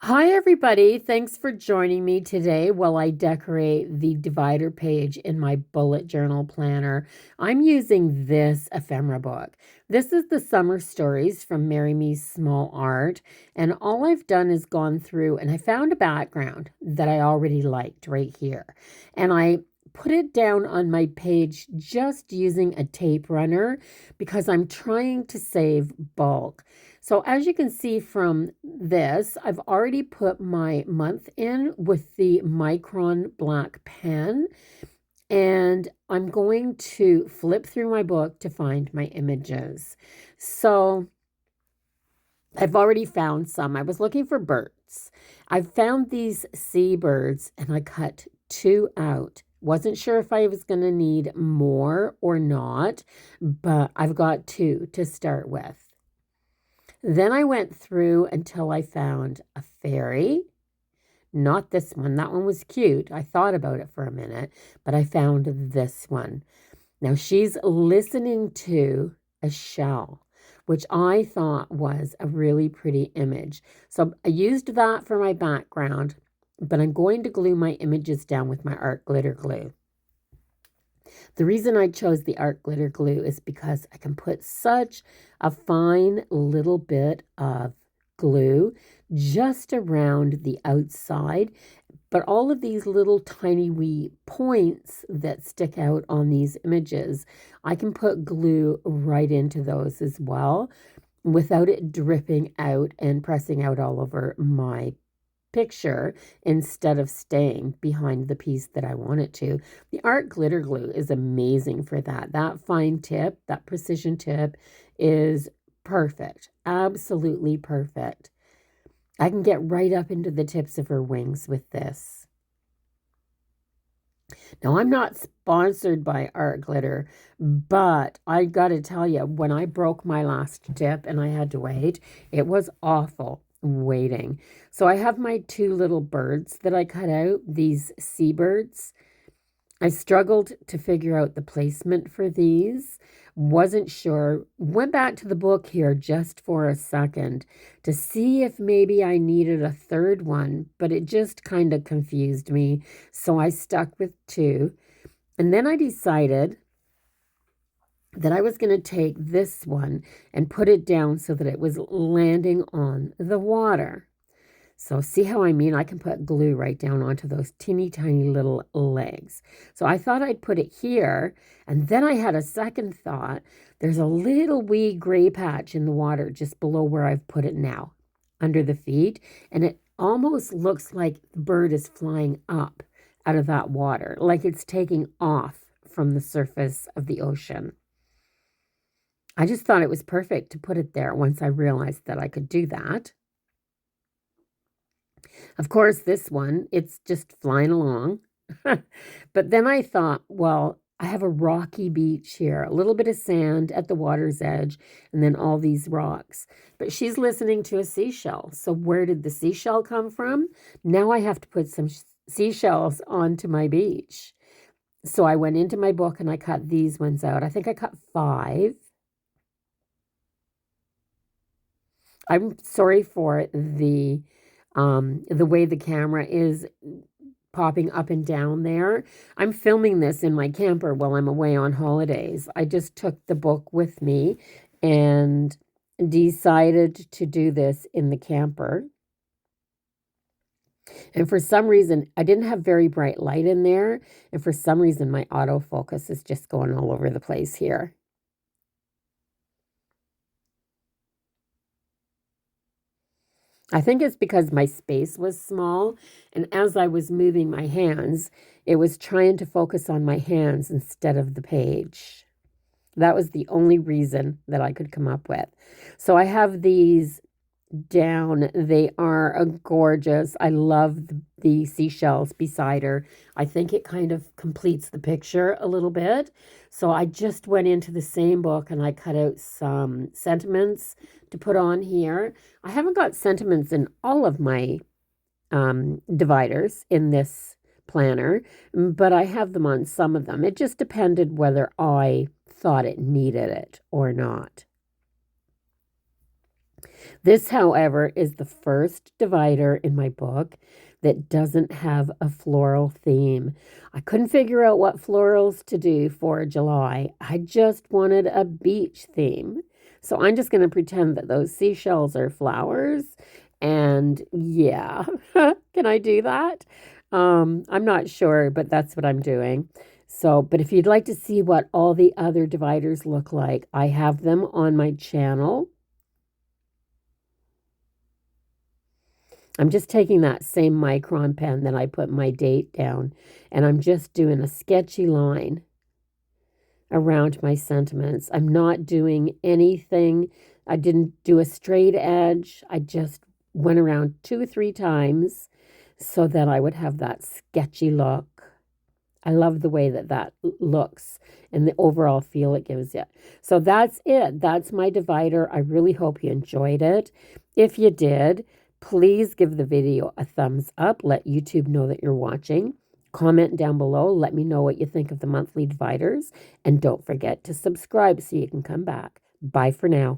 Hi, everybody. Thanks for joining me today while I decorate the divider page in my bullet journal planner. I'm using this ephemera book. This is the Summer Stories from Mary Me's Small Art. And all I've done is gone through and I found a background that I already liked right here. And I put it down on my page just using a tape runner because I'm trying to save bulk. So as you can see from this, I've already put my month in with the Micron black pen, and I'm going to flip through my book to find my images. So I've already found some. I was looking for birds. I found these seabirds and I cut two out. Wasn't sure if I was going to need more or not, but I've got two to start with. Then I went through until I found a fairy. Not this one. That one was cute. I thought about it for a minute, but I found this one. Now she's listening to a shell, which I thought was a really pretty image. So I used that for my background, but I'm going to glue my images down with my art glitter glue. The reason I chose the art glitter glue is because I can put such a fine little bit of glue just around the outside, but all of these little tiny wee points that stick out on these images, I can put glue right into those as well without it dripping out and pressing out all over my picture instead of staying behind the piece that I want it to. The art glitter glue is amazing for that. That fine tip, that precision tip is perfect. Absolutely perfect. I can get right up into the tips of her wings with this. Now, I'm not sponsored by Art Glitter, but I got to tell you, when I broke my last tip and I had to wait, it was awful waiting. So I have my two little birds that I cut out, these seabirds. I struggled to figure out the placement for these. Wasn't sure. Went back to the book here just for a second to see if maybe I needed a third one, but it just kind of confused me. So I stuck with two. And then I decided that I was going to take this one and put it down so that it was landing on the water. So see how I mean? I can put glue right down onto those teeny tiny little legs. So I thought I'd put it here, and then I had a second thought. There's a little wee gray patch in the water just below where I've put it now, under the feet, and it almost looks like the bird is flying up out of that water, like it's taking off from the surface of the ocean. I just thought it was perfect to put it there once I realized that I could do that. Of course, this one, it's just flying along. But then I thought, well, I have a rocky beach here, a little bit of sand at the water's edge, and then all these rocks. But she's listening to a seashell. So where did the seashell come from? Now I have to put some seashells onto my beach. So I went into my book and I cut these ones out. I think I cut five. I'm sorry for the way the camera is popping up and down there. I'm filming this in my camper while I'm away on holidays. I just took the book with me and decided to do this in the camper. And for some reason, I didn't have very bright light in there. And for some reason, my autofocus is just going all over the place here. I think it's because my space was small, and as I was moving my hands, it was trying to focus on my hands instead of the page. That was the only reason that I could come up with. So I have these down. They are gorgeous. I love the seashells beside her. I think it kind of completes the picture a little bit. So I just went into the same book and I cut out some sentiments to put on here. I haven't got sentiments in all of my dividers in this planner, but I have them on some of them. It just depended whether I thought it needed it or not. This, however, is the first divider in my book that doesn't have a floral theme. I couldn't figure out what florals to do for July. I just wanted a beach theme. So I'm just going to pretend that those seashells are flowers. And yeah, can I do that? I'm not sure, but that's what I'm doing. So, but if you'd like to see what all the other dividers look like, I have them on my channel. I'm just taking that same micron pen that I put my date down, and I'm just doing a sketchy line around my sentiments. I'm not doing anything. I didn't do a straight edge. I just went around 2 or 3 times so that I would have that sketchy look. I love the way that that looks and the overall feel it gives you. So that's it. That's my divider. I really hope you enjoyed it. If you did, please give the video a thumbs up. Let YouTube know that you're watching. Comment down below. Let me know what you think of the monthly dividers. And don't forget to subscribe so you can come back. Bye for now.